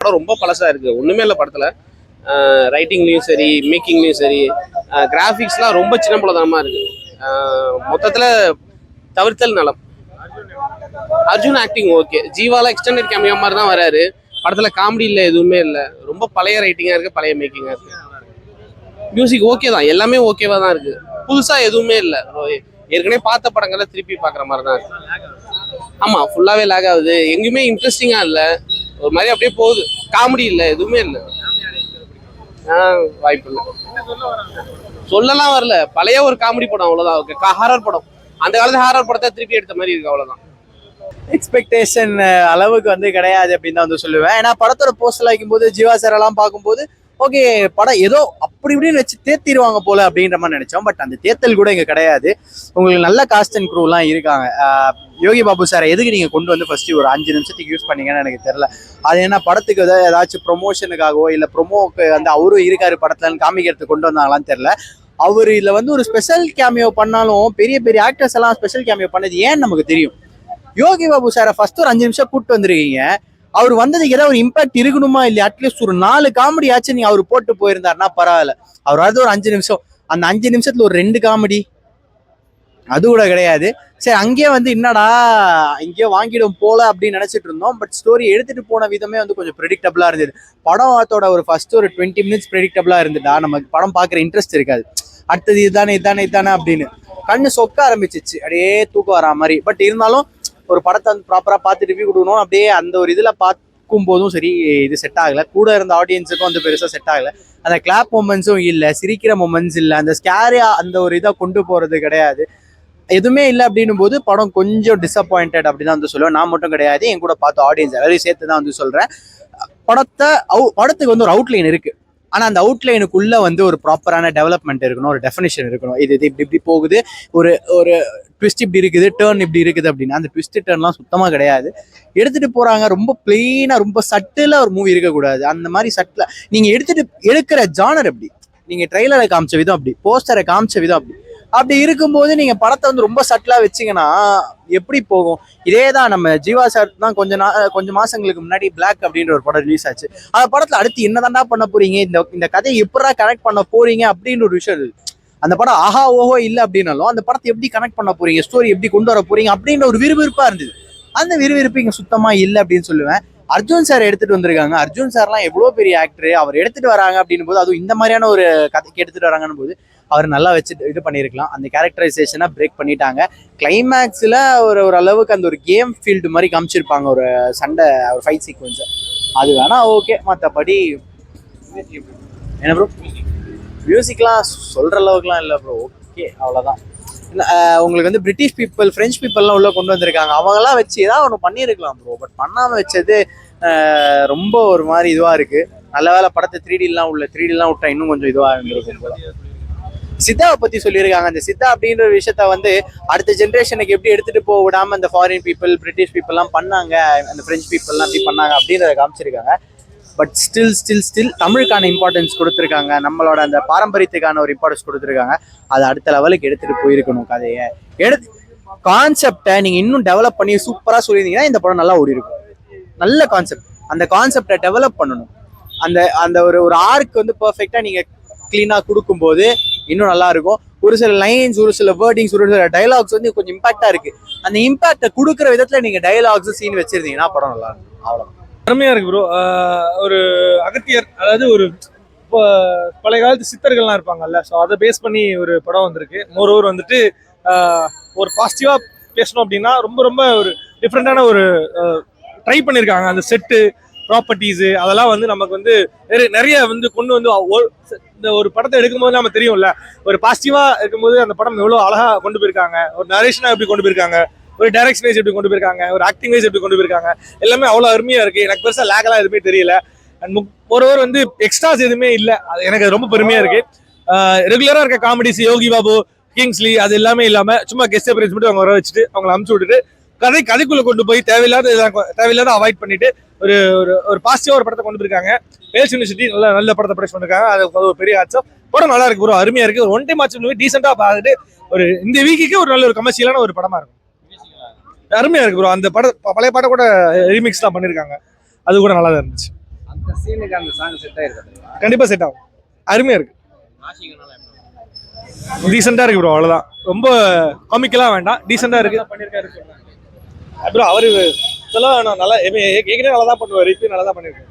படம் ரொம்ப பழசா இருக்கு, ஒண்ணுமே இல்லை படத்துல. ரைட்டிங்லயும் சரி, மேக்கிங்லயும் சரி, கிராஃபிக்ஸ்லாம் ரொம்ப சின்ன பிள்ளைதனமா இருக்கு. மொத்தத்துல தவிர்த்தல் நலம். அர்ஜுன் ஆக்டிங் ஓகே, ஜீவால எக்ஸ்டெண்டட் கேமியோ மாதிரி தான் வராரு படத்துல. காமெடி இல்லை, எதுவுமே இல்லை. ரொம்ப பழைய ரைட்டிங்கா இருக்கு, பழைய மேக்கிங்கா இருக்கு. மியூசிக் ஓகே தான், எல்லாமே ஓகேவா தான் இருக்கு. புதுசா எதுவுமே இல்லை, ஏற்கனவே பார்த்த படங்களை திருப்பி பார்க்குற மாதிரி தான் இருக்கு. ஆமா, ஃபுல்லாவே லேக் ஆகுது, எங்கேயுமே இன்ட்ரெஸ்டிங்கா இல்லை, ஒரு மாதிரி அப்படியே போகுது. காமெடி இல்லை, எதுவுமே இல்லை. வாய்ப்பு இல்லை, சொல்லலாம் வரல. பழைய ஒரு காமெடி படம் அவ்வளவுதான், ஹாரர் படம். அந்த காலத்து ஹாரர் படத்தை திருப்பி எடுத்த மாதிரி இருக்கு, அவ்வளவுதான். எக்ஸ்பெக்டேஷன் அளவுக்கு வந்து கிடையாது அப்படின்னு தான் வந்து சொல்லுவேன். ஏன்னா படத்தோட போஸ்டர் வைக்கும்போது ஜீவா சார் எல்லாம் பார்க்கும்போது ஓகே, படம் ஏதோ அப்படி இப்படின்னு வச்சு தேத்திடுவாங்க போல அப்படின்ற மாதிரி நினைச்சோம். பட் அந்த தேத்தல் கூட இங்க கிடையாது. உங்களுக்கு நல்ல காஸ்ட் அண்ட் க்ரூ எல்லாம் இருக்காங்க. யோகி பாபு சாரை எதுக்கு நீங்க கொண்டு வந்து ஃபர்ஸ்ட் ஒரு 5 நிமிஷத்துக்கு யூஸ் பண்ணீங்கன்னு எனக்கு தெரியல. அது என்ன படத்துக்கு ஏதாச்சும் ப்ரொமோஷனுக்காகவோ இல்ல ப்ரொமோக்கு வந்து அவரும் இருக்காரு படத்துலன்னு காமிக்கிறதுக்கு கொண்டு வந்தாங்களான்னு தெரியல. அவர் இதுல வந்து ஒரு ஸ்பெஷல் கேமியோ பண்ணாலும் பெரிய பெரிய ஆக்டர்ஸ் எல்லாம் ஸ்பெஷல் கேமியோ பண்ணது ஏன்னு நமக்கு தெரியும். யோகி பாபு சாரை ஃபர்ஸ்ட் ஒரு 5 நிமிஷம் கூப்பிட்டு வந்துருக்கீங்க. அவர் வந்ததுக்கு ஏதாவது ஒரு இம்பாக்ட் இருக்கணுமா இல்லையா? அட்லீஸ்ட் ஒரு 4 காமெடி ஆச்சு நீங்க அவர் போட்டு போயிருந்தாருன்னா பரவாயில்ல. அவர் வந்து ஒரு 5 நிமிஷம், அந்த 5 நிமிஷத்துல ஒரு 2 காமெடி அது கூட கிடையாது. சரி, அங்கேயே வந்து என்னடா இங்கேயோ வாங்கிடும் போல அப்படின்னு நினைச்சிட்டு இருந்தோம். பட் ஸ்டோரி எடுத்துட்டு போன விதமே வந்து கொஞ்சம் ப்ரெடிக்டபிளா இருந்தது. படத்தோட ஒரு ஃபர்ஸ்ட் ஒரு 20 மினிட்ஸ் ப்ரெடிக்டபிளா இருந்துட்டா நமக்கு படம் பார்க்குற இன்ட்ரெஸ்ட் இருக்காது. அடுத்தது இதுதானே அப்படின்னு கண்ணு சொக்க ஆரம்பிச்சிச்சு, அப்படியே தூக்கம் வரா மாதிரி. பட் இருந்தாலும் ஒரு படத்தை வந்து ப்ராப்பரா பார்த்து ரிவ்யூ கொடுக்கணும். அப்படியே அந்த ஒரு இதுல பார்க்கும் போதும் சரி, இது செட் ஆகல. கூட இருந்த ஆடியன்ஸுக்கும் வந்து பெருசா செட் ஆகல. அந்த கிளாப் மொமெண்ட்ஸும் இல்லை, சிரிக்கிற மொமெண்ட்ஸ் இல்லை, அந்த ஸ்கேரியா அந்த ஒரு இதை கொண்டு போறது கிடையாது, எதுவுமே இல்லை. அப்படின்னும் போது படம் கொஞ்சம் டிசப்பாயிண்டட் அப்படின்னு தான் வந்து சொல்லுவேன். நான் மட்டும் கிடையாது, என் கூட பார்த்த ஆடியன்ஸ் எல்லாரையும் சேர்த்து தான் வந்து சொல்றேன். படத்துக்கு வந்து ஒரு அவுட்லைன் இருக்கு. ஆனா அந்த அவுட்லைனுக்குள்ள வந்து ஒரு ப்ராப்பரான டெவலப்மெண்ட் இருக்கணும், ஒரு டெஃபினிஷன் இருக்கணும். இது இப்படி போகுது, ஒரு ஒரு ட்விஸ்ட் இப்படி இருக்குது, டேர்ன் இப்படி இருக்குது அப்படின்னா அந்த ட்விஸ்ட் டேர்ன்லாம் சுத்தமா கிடையாது. எடுத்துட்டு போறாங்க ரொம்ப பிளெயினா, ரொம்ப சட்டிலா ஒரு மூவி இருக்கக்கூடாது. அந்த மாதிரி சட்டிலா நீங்க எடுக்கிற ஜானர் எப்படி, நீங்க ட்ரெய்லரை காமிச்ச விதம் அப்படி, போஸ்டரை காமிச்ச விதம் அப்படி இருக்கும்போது நீங்க படத்தை வந்து ரொம்ப சட்டிலா வச்சிங்கன்னா எப்படி போகும்? இதே தான் நம்ம ஜீவா சார் தான் கொஞ்சம் மாசங்களுக்கு முன்னாடி பிளாக் அப்படின்ற ஒரு படம் ரிலீஸ் ஆச்சு. அந்த படத்துல அடுத்து என்னதான்டா பண்ண போறீங்க, இந்த கதையை எப்படா கனெக்ட் பண்ண போறீங்க அப்படின்னு ஒரு விஷயம். அந்த படம் ஆஹா ஓஹோ இல்லை அப்படின்னாலும் அந்த படத்தை எப்படி கனெக்ட் பண்ண போறீங்க, ஸ்டோரி எப்படி கொண்டு வர போறீங்க அப்படின்ற ஒரு விறுவிறுப்பா இருந்தது. அந்த விறுவிறுப்பு இங்க சுத்தமா இல்லை அப்படின்னு சொல்லுவேன். அர்ஜுன் சார் எடுத்துட்டு வந்திருக்காங்க. அர்ஜுன் சார்லாம் எவ்வளவு பெரிய ஆக்டர், அவர் எடுத்துட்டு வராங்க அப்படின்னும் போது, அதுவும் இந்த மாதிரியான ஒரு கதைக்கு எடுத்துட்டு வராங்கன்னு போது அவர் நல்லா வச்சு இது பண்ணியிருக்கலாம். அந்த கேரக்டரைசேஷனை பிரேக் பண்ணிட்டாங்க. கிளைமேக்ஸ்ல ஒரு அளவுக்கு அந்த ஒரு கேம் ஃபீல்டு மாதிரி காமிச்சிருப்பாங்க, ஒரு சண்டை, ஒரு ஃபைட் சீக்வன்ஸ். அது வேணா ஓகே. மற்றபடி என்ன ப்ரோ, மியூசிக்லாம் சொல்ற அளவுக்குலாம் இல்லை ப்ரோ. ஓகே, அவ்வளோதான். உங்களுக்கு வந்து பிரிட்டிஷ் பீப்புள், பிரெஞ்சு பீப்புள்லாம் உள்ள கொண்டு வந்திருக்காங்க. அவங்கெல்லாம் வச்சு ஏதாவது ஒன்று பண்ணியிருக்கலாம் ப்ரோ. பட் பண்ணாமல் வச்சது ரொம்ப ஒரு மாதிரி இதுவாக இருக்கு. நல்ல வேலை படத்தை 3Dலாம் விட்டா இன்னும் கொஞ்சம் இதுவாக இருந்திருக்கும் போல. சித்தாவை பத்தி சொல்லியிருக்காங்க. அந்த சித்தா அப்படின்ற ஒரு விஷயத்த வந்து அடுத்த ஜென்ரேஷனுக்கு எப்படி எடுத்துட்டு போக விடாம இந்த ஃபாரின் பீப்புள், பிரிட்டிஷ் பீப்புள்லாம் பண்ணாங்க, அந்த பிரெஞ்சு பீப்புள்லாம் அப்படி பண்ணாங்க அப்படின்றத காமிச்சிருக்காங்க. பட் ஸ்டில் தமிழுக்கான இம்பார்ட்டன்ஸ் கொடுத்துருக்காங்க, நம்மளோட அந்த பாரம்பரியத்துக்கான ஒரு இம்பார்ட்டன்ஸ் கொடுத்துருக்காங்க. அதை அடுத்த லெவலுக்கு எடுத்துட்டு போயிருக்கணும். கதையை கான்செப்டை நீங்க இன்னும் டெவலப் பண்ணி சூப்பரா சொல்லியிருந்தீங்கன்னா இந்த படம் நல்லா ஓடி இருக்கும். நல்ல கான்செப்ட், அந்த கான்செப்டை டெவலப் பண்ணணும். அந்த ஒரு ஆர்க் வந்து பெர்ஃபெக்டா நீங்க கிளீனா கொடுக்கும்போது இன்னும் நல்லா இருக்கும். ஒரு சில லைன்ஸ், ஒரு சில வேர்டிங்ஸ், ஒரு சில டைலாக்ஸ் வந்து கொஞ்சம் இம்பாக்டா இருக்கு. அந்த இம்பாக்டை கொடுக்குற விதத்துல நீங்க டைலாக்ஸ் சீன் வச்சிருந்தீங்கன்னா படம் நல்லா இருக்கும். அவ்வளவுதான். அருமையா இருக்கு ப்ரோ. ஒரு அகத்தியர், அதாவது ஒரு பழைய காலத்து சித்தர்கள்லாம் இருப்பாங்கல்ல, ஸோ அதை பேஸ் பண்ணி ஒரு படம் வந்திருக்கு. மோரோவர் வந்துட்டு ஒரு பாசிட்டிவா பேசணும் அப்படின்னா ரொம்ப ரொம்ப ஒரு டிஃப்ரெண்டான ஒரு ட்ரை பண்ணியிருக்காங்க. அந்த செட்டு ப்ராப்பர்ட்டிஸு அதெல்லாம் வந்து நமக்கு வந்து நிறைய வந்து கொண்டு வந்து இந்த ஒரு படத்தை எடுக்கும்போது நம்ம தெரியும்ல, ஒரு பாசிட்டிவா இருக்கும்போது அந்த படம் எவ்வளோ அழகா கொண்டு போயிருக்காங்க, ஒரு நரேஷனா எப்படி கொண்டு போயிருக்காங்க, ஒரு டைரக்ஷன் வைஸ் எப்படி கொண்டு போயிருக்காங்க, ஒரு ஆக்டிங் வைஸ் எப்படி கொண்டு போயிருக்காங்க, எல்லாமே அவ்வளோ அருமையா இருக்கு. எனக்கு பெருசாக லேகெல்லாம் எதுவுமே தெரியல. அண்ட் ஒருவர் வந்து எக்ஸ்ட்ராஸ் எதுவுமே இல்லை, அது எனக்கு ரொம்ப பெருமையா இருக்கு. ரெகுலரா இருக்க காமெடிஸ், யோகி பாபு, கிங்ஸ்லி, அது எல்லாமே இல்லாம சும்மா கெஸ்ட் அப்பியரன்ஸ் மட்டும் அவங்க வர வச்சுட்டு அவங்களை அமுச்சு விட்டுட்டு கதைக்குள்ள கொண்டு போய் தேவையில்லாத அவாய்ட் பண்ணிட்டு ஒரு ஒரு பாசிட்டிவா ஒரு படத்தை கொண்டு போயிருக்காங்க. வேல்ஸ் யூனிவர்சிட்டி நல்ல படத்தை ப்ரொடியூஸ் பண்ணிருக்காங்க. அது ஒரு பெரிய ஆட்சம். படம் நல்லா இருக்கு ப்ரோ, அருமையா இருக்கு. ஒரு 1 டைம் ஆச்சு டீசெண்டா பார்த்துட்டு ஒரு இந்த வீக்குக்கு ஒரு நல்ல ஒரு கமர்ஷியலான ஒரு படமா இருக்கும். அருமையா இருக்கு ப்ரோ. அந்த படம் பழைய பாட்டை கூட ரீமிக்ஸ் தான் பண்ணிருக்காங்க, அது கூட நல்லா தான் இருந்துச்சு. சீனுக்கு அந்த சாங் செட் ஆயிருக்கு. கண்டிப்பா செட் ஆகும். அருமையா இருக்கு, டீசெண்டா இருக்கு ப்ரோ. அவ்வளவுதான், ரொம்ப காமிக்கலாம் வேண்டாம், டீசெண்டா இருக்கு. ப்ரோ அவரு சொல்ல வேணாம், நல்லா ஏற்கனவே நல்லா தான் பண்ணுவாரு, இப்போ நல்லா தான் பண்ணிருக்காரு.